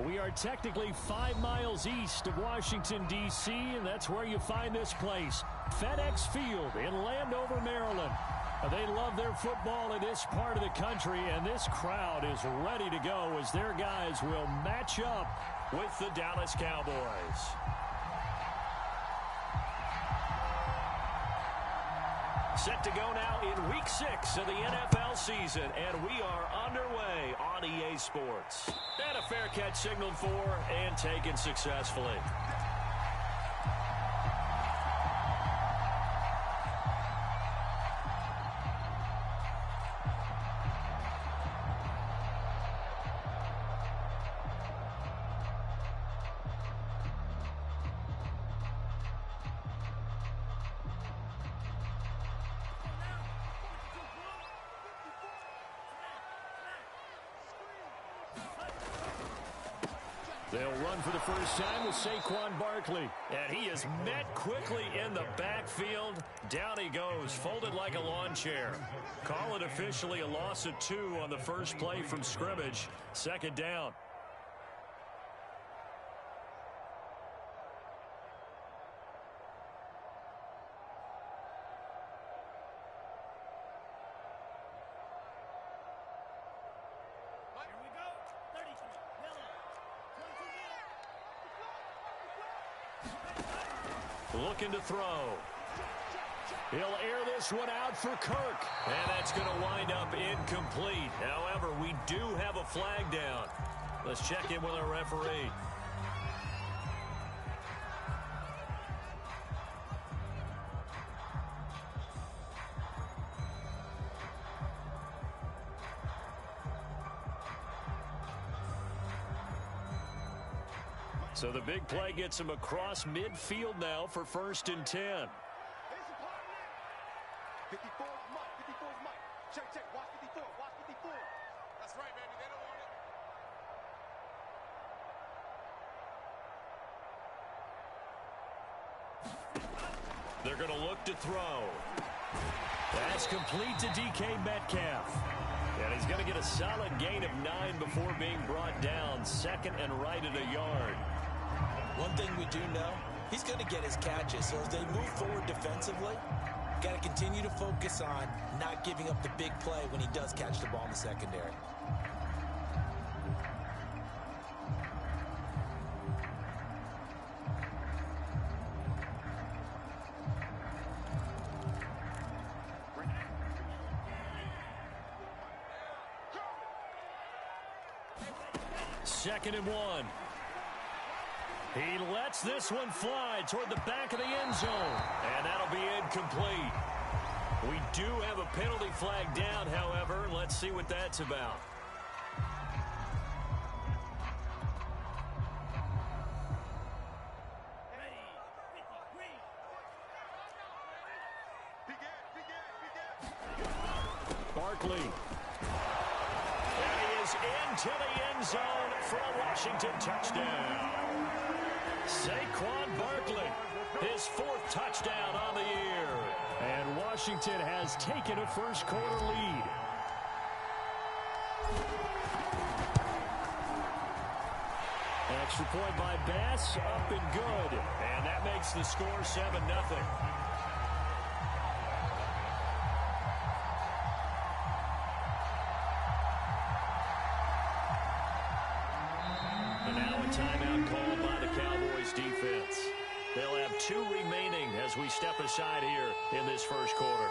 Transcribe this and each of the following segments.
We are technically 5 miles east of Washington, D.C., and that's where you find this place, FedEx Field in Landover, Maryland. They love their football in this part of the country, and this crowd is ready to go as their guys will match up with the Dallas Cowboys. Set to go now in Week 6 of the NFL season, and we are underway on EA Sports. And a fair catch signaled for and taken successfully. They'll run for the first time with Saquon Barkley. And he is met quickly in the backfield. Down he goes, folded like a lawn chair. Call it officially a loss of 2 on the first play from scrimmage. Second down. Looking to throw. He'll air this one out for Kirk. And that's going to wind up incomplete. However, we do have a flag down. Let's check in with our referee. So the big play gets him across midfield now for 1st and 10. 54 is Mike. 54 is Mike. Check, check. Watch 54. Watch 54. That's right, baby. They don't want it. They're going to look to throw. That's complete to DK Metcalf. And he's going to get a solid gain of 9 before being brought down. 2nd and right at a yard. One thing we do know, he's going to get his catches. So as they move forward defensively, got to continue to focus on not giving up the big play when he does catch the ball in the secondary. Second and 1. He lets this one fly toward the back of the end zone. And that'll be incomplete. We do have a penalty flag down, however. Let's see what that's about. Barkley. And he is into the end zone for a Washington touchdown. Saquon Barkley, his 4th touchdown on the year. And Washington has taken a first-quarter lead. Extra point by Bass, up and good. And that makes the score 7-0. Timeout called by the Cowboys defense. They'll have 2 remaining as we step aside here in this first quarter.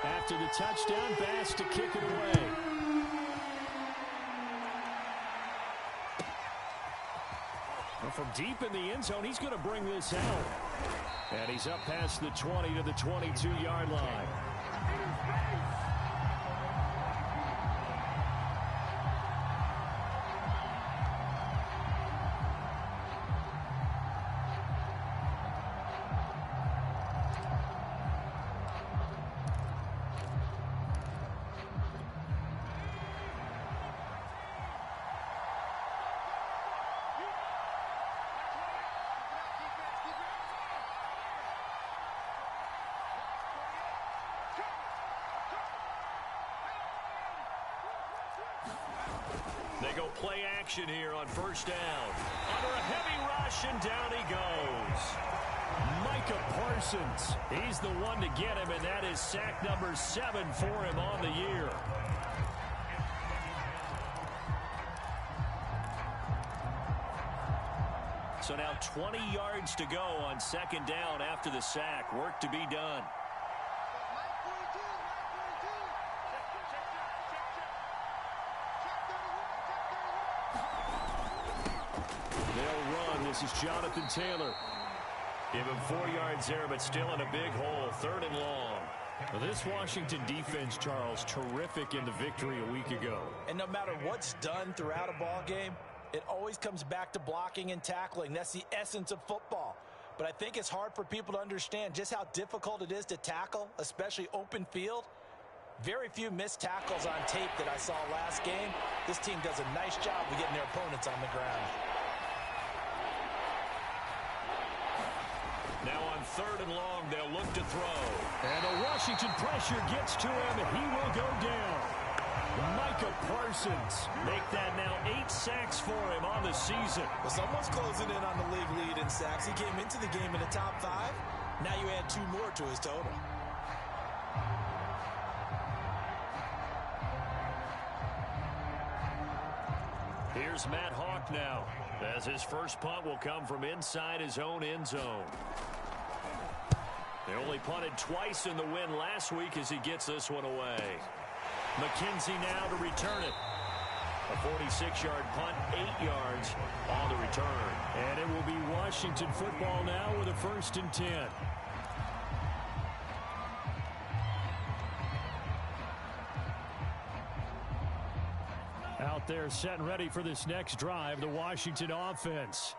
After the touchdown, Bass to kick it away. And from deep in the end zone, he's going to bring this out. And he's up past the 20 to the 22-yard line. They go play action here on first down. Under a heavy rush, and down he goes. Micah Parsons, he's the one to get him, and that is sack number 7 for him on the year. So now 20 yards to go on second down after the sack. Work to be done. They'll run. This is Jonathan Taylor. Give him 4 yards there, but still in a big hole. 3rd and long. Well, this Washington defense, Charles, terrific in the victory a week ago. And no matter what's done throughout a ball game, it always comes back to blocking and tackling. That's the essence of football. But I think it's hard for people to understand just how difficult it is to tackle, especially open field. Very few missed tackles on tape that I saw last game. This team does a nice job of getting their opponents on the ground. Now on 3rd and long, they'll look to throw. And the Washington pressure gets to him, and he will go down. Micah Parsons make that now 8 sacks for him on the season. Well, someone's closing in on the league lead in sacks. He came into the game in the top 5. Now you add 2 more to his total. Here's Matt Hawk now, as his first punt will come from inside his own end zone. They only punted twice in the win last week as he gets this one away. McKenzie now to return it. A 46-yard punt, 8 yards on the return. And it will be Washington football now with a 1st and 10. Out there set and ready for this next drive, the Washington offense.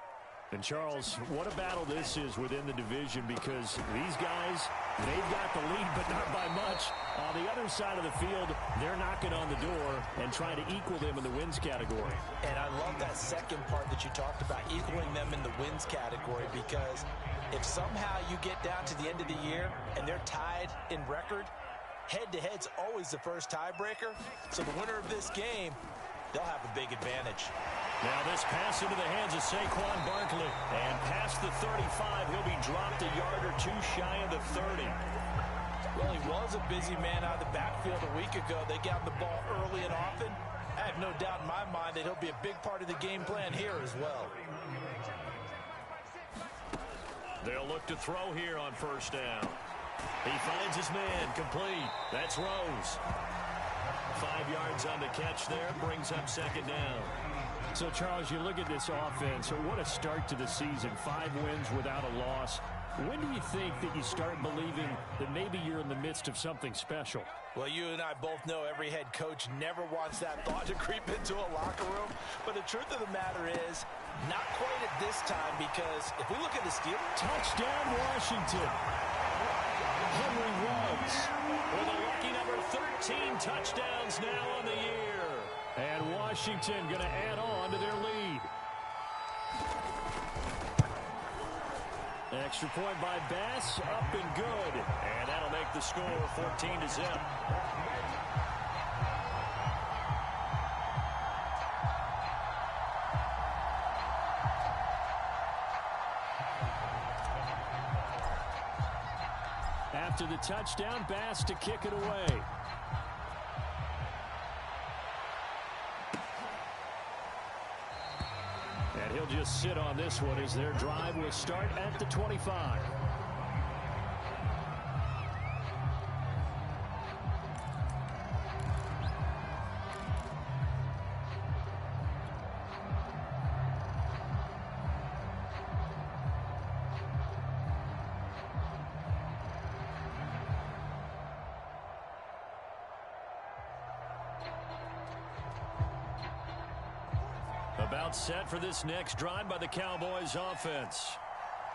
And Charles, what a battle this is within the division, because these guys, they've got the lead, but not by much. On the other side of the field, they're knocking on the door and trying to equal them in the wins category. And I love that second part that you talked about, equaling them in the wins category, because if somehow you get down to the end of the year and they're tied in record, head-to-head's always the first tiebreaker. So the winner of this game, they'll have a big advantage. Now this pass into the hands of Saquon Barkley. And past the 35, he'll be dropped a yard or 2 shy of the 30. Well, he was a busy man out of the backfield a week ago. They got the ball early and often. I have no doubt in my mind that he'll be a big part of the game plan here as well. They'll look to throw here on first down. He finds his man, complete. That's Rose. 5 yards on the catch there, brings up second down. So, Charles, you look at this offense, what a start to the season. 5 wins without a loss. When do you think that you start believing that maybe you're in the midst of something special? Well, you and I both know every head coach never wants that thought to creep into a locker room. But the truth of the matter is, not quite at this time, because if we look at the Steelers... Touchdown, Washington. Henry Ruggs with a lucky number 13 touchdowns now on the year. And Washington going to add on to their lead. Extra point by Bass, up and good. And that'll make the score 14-0. After the touchdown, Bass to kick it away. And he'll just sit on this one as their drive will start at the 25. About set for this next drive by the Cowboys offense.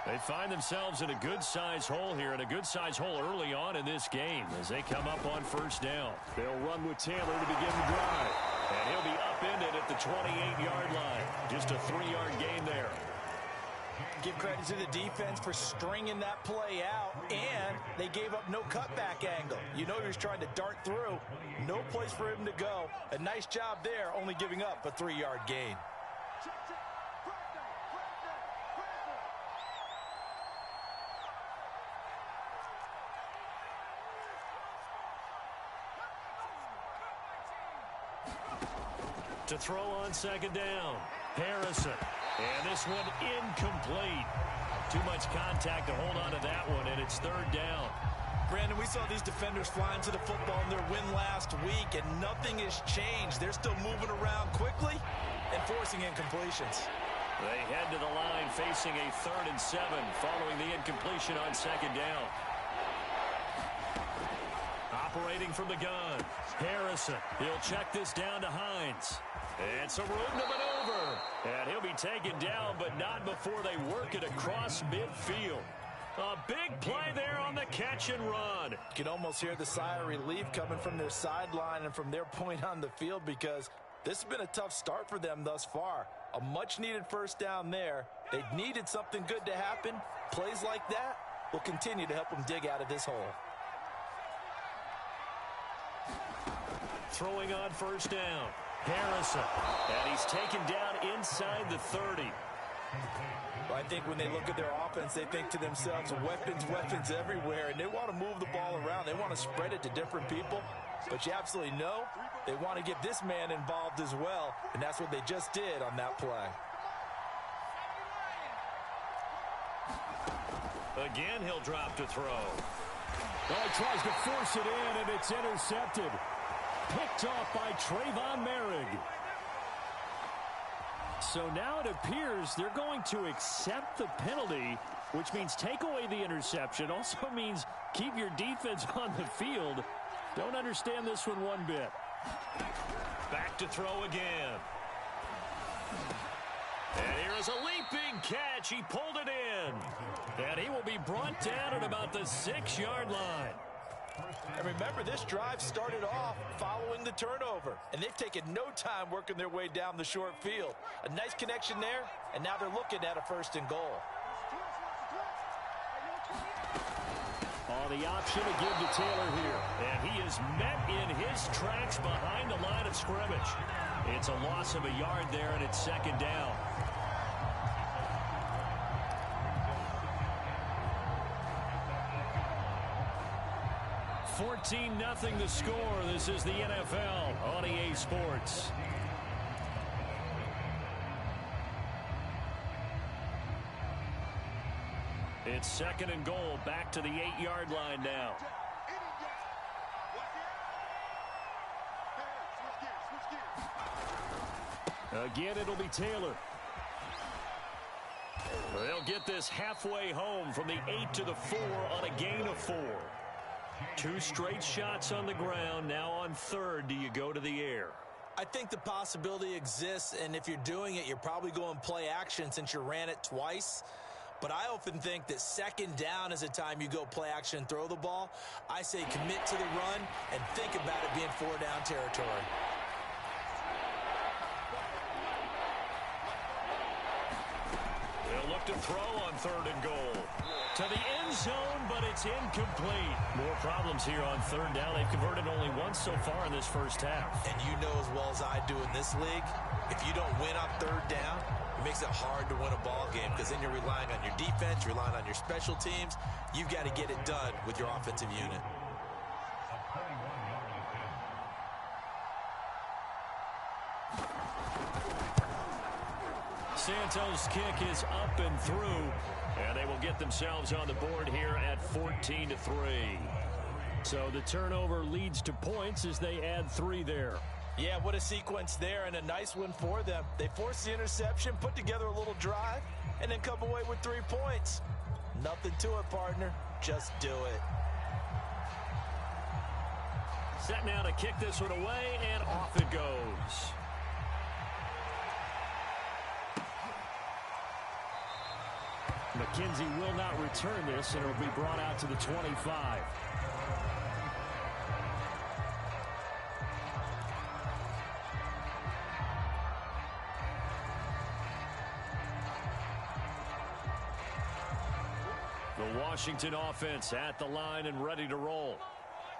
They find themselves in a good-sized hole here, and a good-sized hole early on in this game as they come up on first down. They'll run with Taylor to begin the drive. And he'll be upended at the 28-yard line. Just a 3-yard gain there. Give credit to the defense for stringing that play out, and they gave up no cutback angle. You know he was trying to dart through. No place for him to go. A nice job there, only giving up a 3-yard gain. To throw on second down, Harrison. And this one incomplete. Too much contact to hold on to that one, and it's third down. Brandon, we saw these defenders flying to the football in their win last week, and nothing has changed. They're still moving around quickly and forcing incompletions. They head to the line facing a 3rd and 7 following the incompletion on second down. Operating from the gun, Harrison. He'll check this down to Hines. And some room to maneuver. And he'll be taken down, but not before they work it across midfield. A big play there on the catch and run. You can almost hear the sigh of relief coming from their sideline and from their point on the field, because this has been a tough start for them thus far. A much-needed first down there. They needed something good to happen. Plays like that will continue to help them dig out of this hole. Throwing on first down, Harrison. And he's taken down inside the 30. I think when they look at their offense, they think to themselves, weapons everywhere, and they want to move the ball around. They want to spread it to different people. But you absolutely know they want to get this man involved as well, and that's what they just did on that play. Again, he'll drop to throw. Well, he tries to force it in, and it's intercepted. Picked off by Trayvon Merrick. So now it appears they're going to accept the penalty, which means take away the interception. Also means keep your defense on the field. Don't understand this one bit. Back to throw again. And here is a leaping catch. He pulled it in. And he will be brought down at about the 6-yard line. And remember, this drive started off following the turnover, and they've taken no time working their way down the short field. A nice connection there, and now they're looking at a 1st and goal. The option to give to Taylor here, and he is met in his tracks behind the line of scrimmage. It's a loss of a yard there, and it's 2nd down. 14-0 the score. This is the NFL on EA Sports. It's 2nd and goal, back to the 8-yard line now. Again, it'll be Taylor. They'll get this halfway home from the 8 to the 4 on a gain of 4. 2 straight shots on the ground. Now on 3rd, do you go to the air? I think the possibility exists, and if you're doing it, you're probably going play action since you ran it twice. But I often think that 2nd down is a time you go play action and throw the ball. I say commit to the run and think about it being 4-down territory. They'll look to throw on 3rd and goal. To the end zone, but it's incomplete. More problems here on 3rd down. They've converted only once so far in this first half. And you know as well as I do in this league, if you don't win on 3rd down, it makes it hard to win a ball game, because then you're relying on your defense, you're relying on your special teams. You've got to get it done with your offensive unit. Santos' kick is up and through, and they will get themselves on the board here at 14-3. So the turnover leads to points as they add 3 there. Yeah, what a sequence there, and a nice one for them. They forced the interception, put together a little drive, and then come away with 3 points. Nothing to it, partner. Just do it. Set now to kick this one away, and off it goes. McKenzie will not return this, and it will be brought out to the 25. The Washington offense at the line and ready to roll.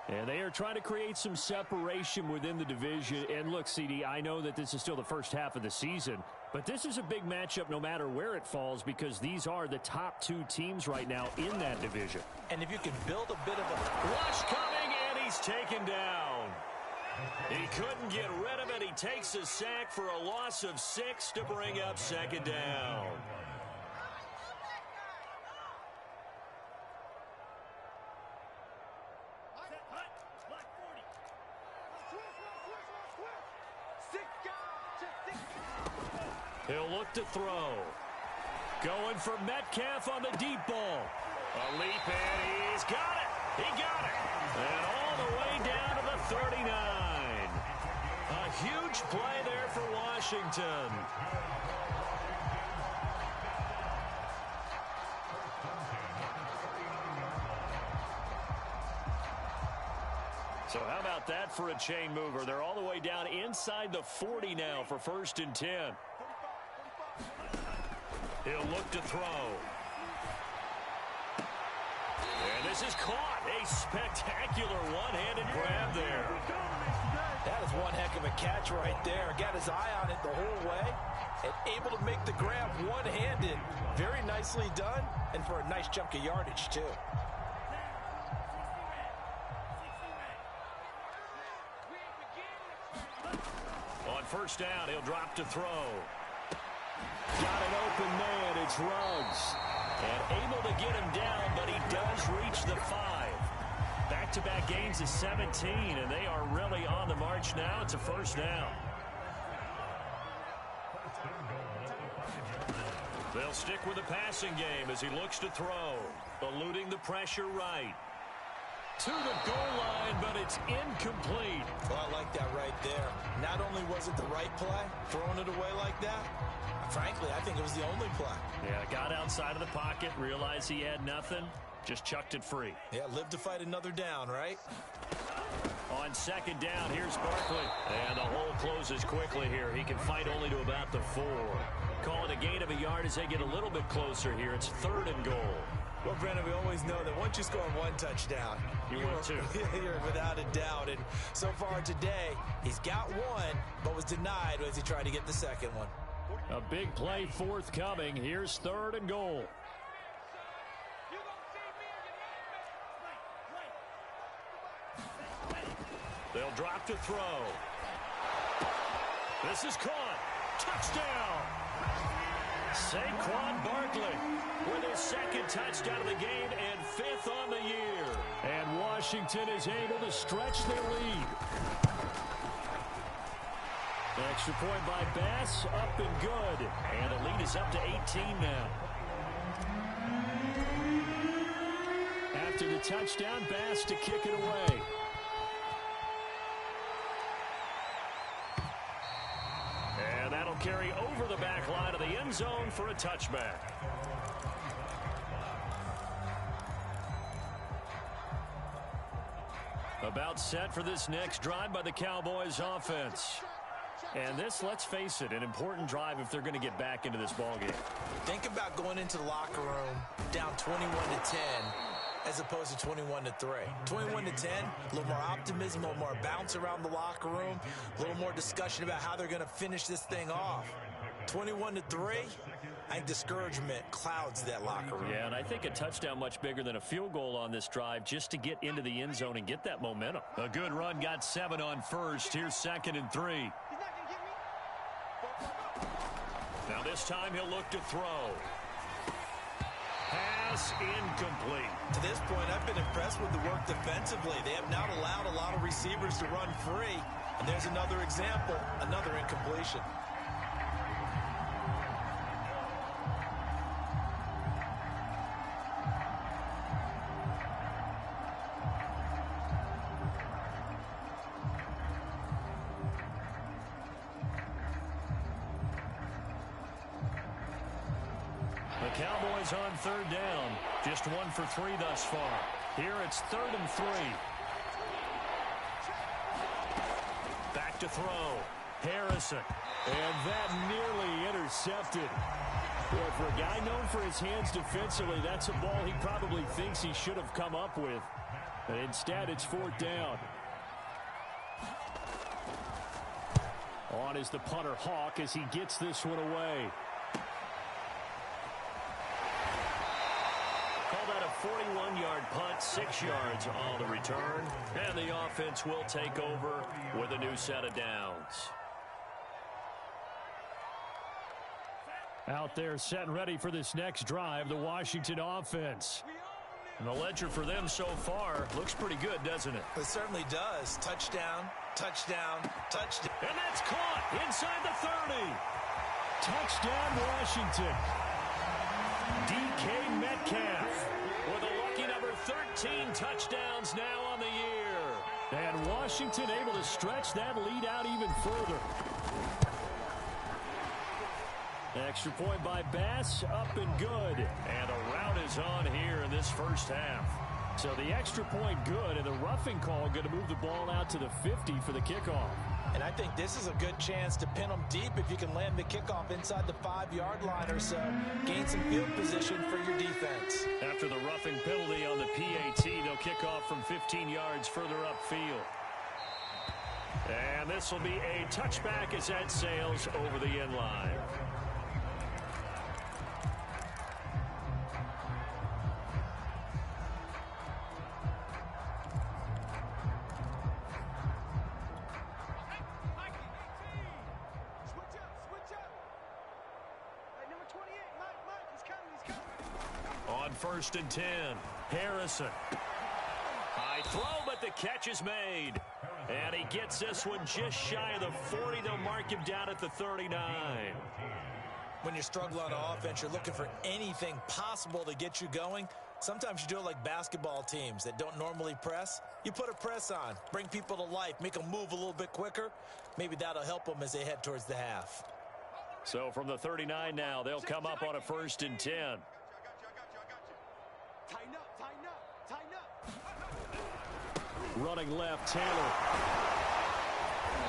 And they are trying to create some separation within the division. And look, CD, I know that this is still the first half of the season, but this is a big matchup no matter where it falls because these are the top two teams right now in that division. And if you can build a bit of a rush coming, and he's taken down. He couldn't get rid of it. He takes a sack for a loss of 6 to bring up second down. He'll look to throw. Going for Metcalf on the deep ball. A leap, and he's got it. He got it. And all the way down to the 39. A huge play there for Washington. So how about that for a chain mover? They're all the way down inside the 40 now for 1st and 10. He'll look to throw. And this is caught. A spectacular one-handed grab there. That is one heck of a catch right there. Got his eye on it the whole way. And able to make the grab one-handed. Very nicely done. And for a nice chunk of yardage, too. On 1st down, he'll drop to throw. Got an open man. It's Ruggs. And able to get him down, but he does reach the 5. Back-to-back gains of 17, and they are really on the march now. It's a 1st down. They'll stick with the passing game as he looks to throw. Eluding the pressure right. To the goal line, but it's incomplete. Well, I like that right there. Not only was it the right play, throwing it away like that, frankly, I think it was the only play. Yeah, got outside of the pocket, realized he had nothing, just chucked it free. Yeah, live to fight another down, right? On 2nd down, here's Barkley. And the hole closes quickly here. He can fight only to about the 4. Call it a gain of a yard as they get a little bit closer here. It's 3rd and goal. Well, Brandon, we always know that once you score 1 touchdown, you win 2. You're without a doubt. And so far today, he's got 1, but was denied as he tried to get the 2nd one. A big play forthcoming. Here's 3rd and goal. They'll drop to throw. This is caught. Touchdown. Saquon Barkley with his 2nd touchdown of the game and 5th on the year. And Washington is able to stretch their lead. Extra point by Bass, up and good. And the lead is up to 18 now. After the touchdown, Bass to kick it away. And that'll carry over the back line of the end zone for a touchback. About set for this next drive by the Cowboys offense. And this, let's face it, an important drive if they're going to get back into this ballgame. Think about going into the locker room down 21-10 as opposed to 21-3. 21-10, a little more optimism, a little more bounce around the locker room, a little more discussion about how they're going to finish this thing off. 21-3, I think discouragement clouds that locker room. Yeah, and I think a touchdown much bigger than a field goal on this drive just to get into the end zone and get that momentum. A good run, got 7 on 1st. Here's 2nd and 3. Now this time he'll look to throw. Pass incomplete. To this point, I've been impressed with the work defensively. They have not allowed a lot of receivers to run free. And there's another example, another incompletion. The Cowboys on 3rd down. Just 1 for 3 thus far. Here it's 3rd and 3. Back to throw. Harrison. And that nearly intercepted. Well, for a guy known for his hands defensively, that's a ball he probably thinks he should have come up with. And instead, it's fourth down. On is the punter Hawk as he gets this one away. Call that a 41-yard punt, 6 yards on the return. And the offense will take over with a new set of downs. Out there set and ready for this next drive, the Washington offense. And the ledger for them so far looks pretty good, doesn't it? It certainly does. Touchdown, touchdown, touchdown. And that's caught inside the 30. Touchdown, Washington. DK Metcalf with a lucky number 13 touchdowns now on the year. And Washington able to stretch that lead out even further. Extra point by Bass, up and good. And a rout is on here in this first half. So the extra point good, and the roughing call going to move the ball out to the 50 for the kickoff. And I think this is a good chance to pin them deep if you can land the kickoff inside the 5-yard line or so. Gain some field position for your defense. After the roughing penalty on the PAT, they'll kick off from 15 yards further upfield. And this will be a touchback as that sails over the end line. First and 10. Harrison. High throw, but the catch is made. And he gets this one just shy of the 40. They'll mark him down at the 39. When you struggle on offense, you're looking for anything possible to get you going. Sometimes you do it like basketball teams that don't normally press. You put a press on, bring people to life, make them move a little bit quicker. Maybe that'll help them as they head towards the half. So from the 39 now, they'll come up on a first and 10. Running left, Taylor.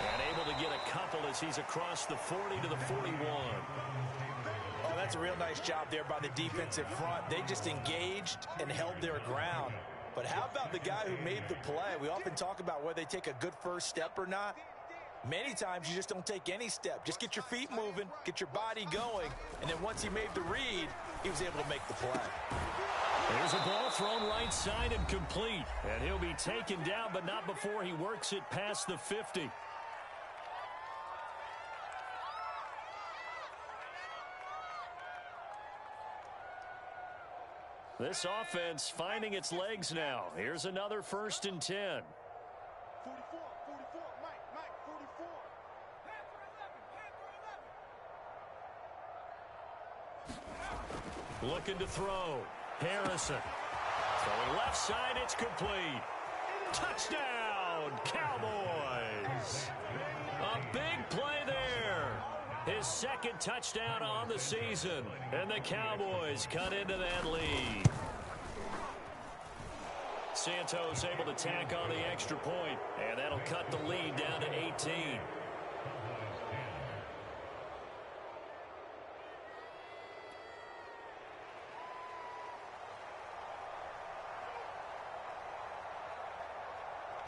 And able to get a couple as he's across the 40 to the 41. Oh, that's a real nice job there by the defensive front. They just engaged and held their ground. But how about the guy who made the play? We often talk about whether they take a good first step or not. Many times you just don't take any step. Just get your feet moving, get your body going, and then once he made the read, he was able to make the play. There's a ball thrown right side and complete. And he'll be taken down, but not before he works it past the 50. This offense finding its legs now. Here's another first and 10. 44, Mike, 44. Looking to throw. Harrison. Throwing left side, it's complete. Touchdown, Cowboys. A big play there. His second touchdown on the season. And the Cowboys cut into that lead. Santos able to tack on the extra point, and that'll cut the lead down to 18.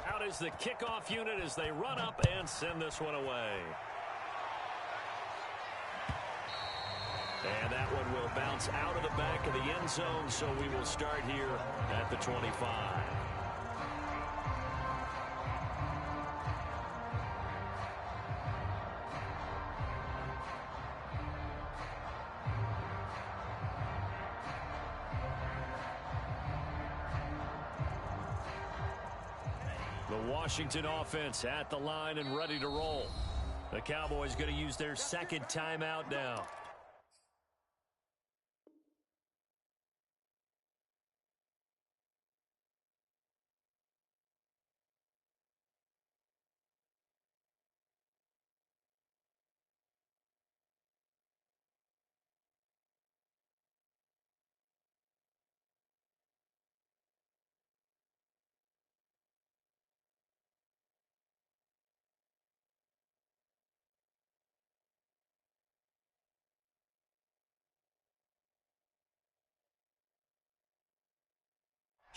Out is the kickoff unit as they run up and send this one away. And that one will bounce out of the back of the end zone, so we will start here at the 25. The Washington offense at the line and ready to roll. The Cowboys going to use their second timeout now.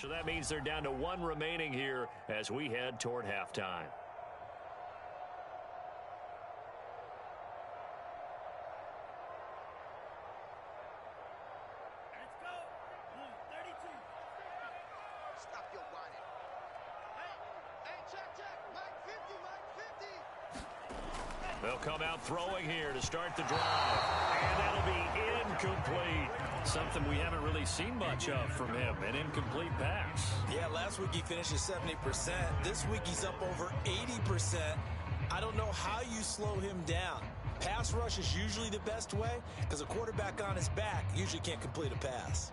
So that means they're down to 1 remaining here as we head toward halftime. They'll come out throwing here to start the drive. And that'll be incomplete. Something we haven't really seen much of from him, an incomplete pass. Yeah, last week he finished at 70%. This week he's up over 80%. I don't know how you slow him down. Pass rush is usually the best way because a quarterback on his back usually can't complete a pass.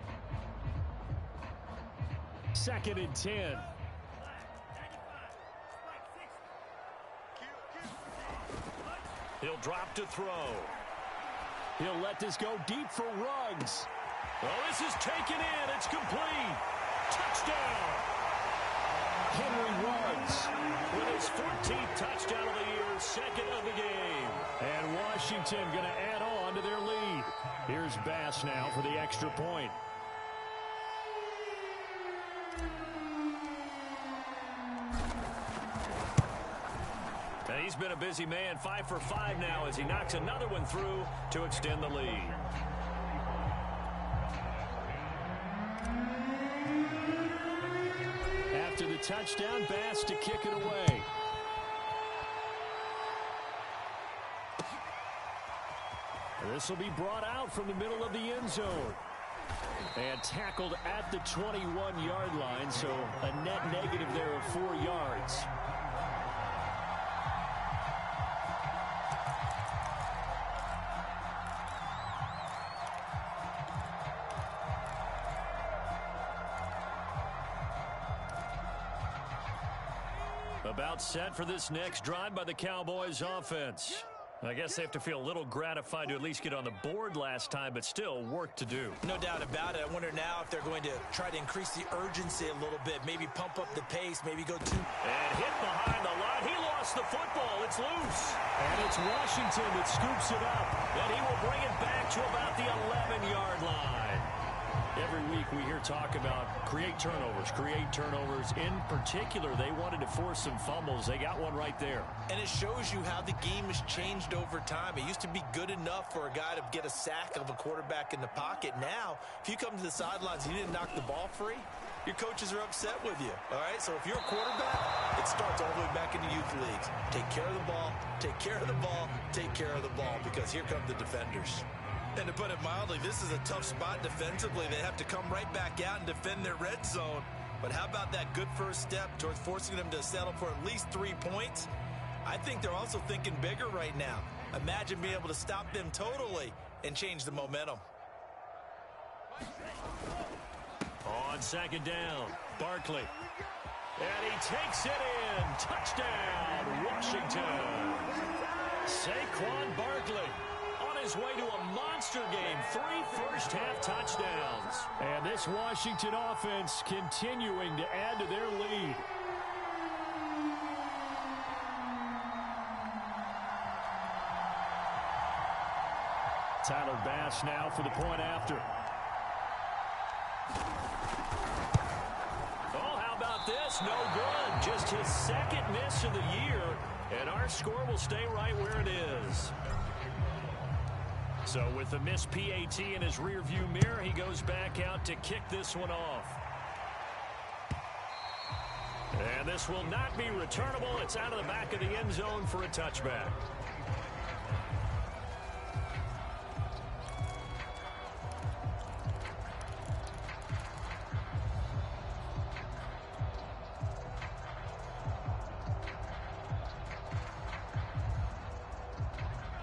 2nd and 10. He'll drop to throw. He'll let this go deep for Ruggs. Oh, this is taken in. It's complete. Touchdown. Henry Ruggs with his 14th touchdown of the year, 2nd of the game. And Washington going to add on to their lead. Here's Bass now for the extra point. And he's been a busy man, 5 for 5 now as he knocks another one through to extend the lead. After the touchdown, Bass to kick it away. This will be brought out from the middle of the end zone. And tackled at the 21-yard line, so a net negative there of 4 yards. About set for this next drive by the Cowboys offense. I guess they have to feel a little gratified to at least get on the board last time, but still work to do. No doubt about it. I wonder now if they're going to try to increase the urgency a little bit, maybe pump up the pace, maybe go too. And hit behind the line. He lost the football. It's loose. And it's Washington that scoops it up. And he will bring it back to about the 11-yard line. Every week we hear talk about create turnovers. In particular, they wanted to force some fumbles. They got one right there. And it shows you how the game has changed over time. It used to be good enough for a guy to get a sack of a quarterback in the pocket. Now, if you come to the sidelines and you didn't knock the ball free, your coaches are upset with you. All right, so if you're a quarterback, it starts all the way back in the youth leagues. Take care of the ball, take care of the ball, take care of the ball, because here come the defenders. And to put it mildly, this is a tough spot defensively. They have to come right back out and defend their red zone. But how about that good first step towards forcing them to settle for at least 3 points? I think they're also thinking bigger right now. Imagine being able to stop them totally and change the momentum. On 2nd down, Barkley. And he takes it in. Touchdown, Washington. Saquon Barkley on his way to a monster game. 3 first-half touchdowns. And this Washington offense continuing to add to their lead. Tyler Bass now for the point after. Oh, how about this? No good. Just his 2nd miss of the year. And our score will stay right where it is. So with the missed PAT in his rearview mirror, he goes back out to kick this one off. And this will not be returnable. It's out of the back of the end zone for a touchback.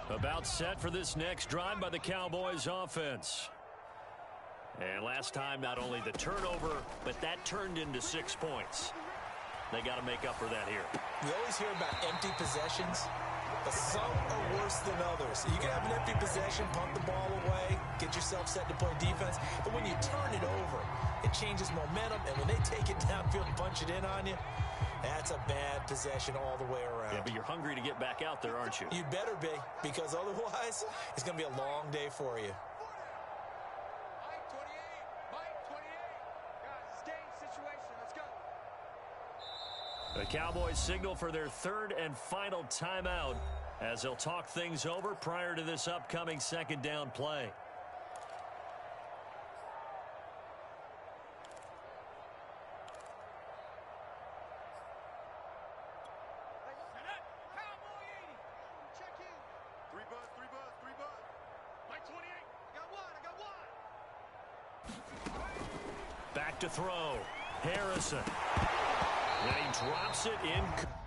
About set for this next drive by the Cowboys offense. And last time, not only the turnover, but that turned into 6 points. They got to make up for that here. We always hear about empty possessions, but some are worse than others. You can have an empty possession, pump the ball away, get yourself set to play defense, but when you turn it over, it changes momentum, and when they take it downfield and punch it in on you, that's a bad possession all the way around. Yeah, but you're hungry to get back out there, aren't you? You'd better be, because otherwise, it's going to be a long day for you. Mike 28. Guys, this game situation The Cowboys signal for their third and final timeout as they'll talk things over prior to this upcoming second down play. Back to throw. Harrison. And he drops it in.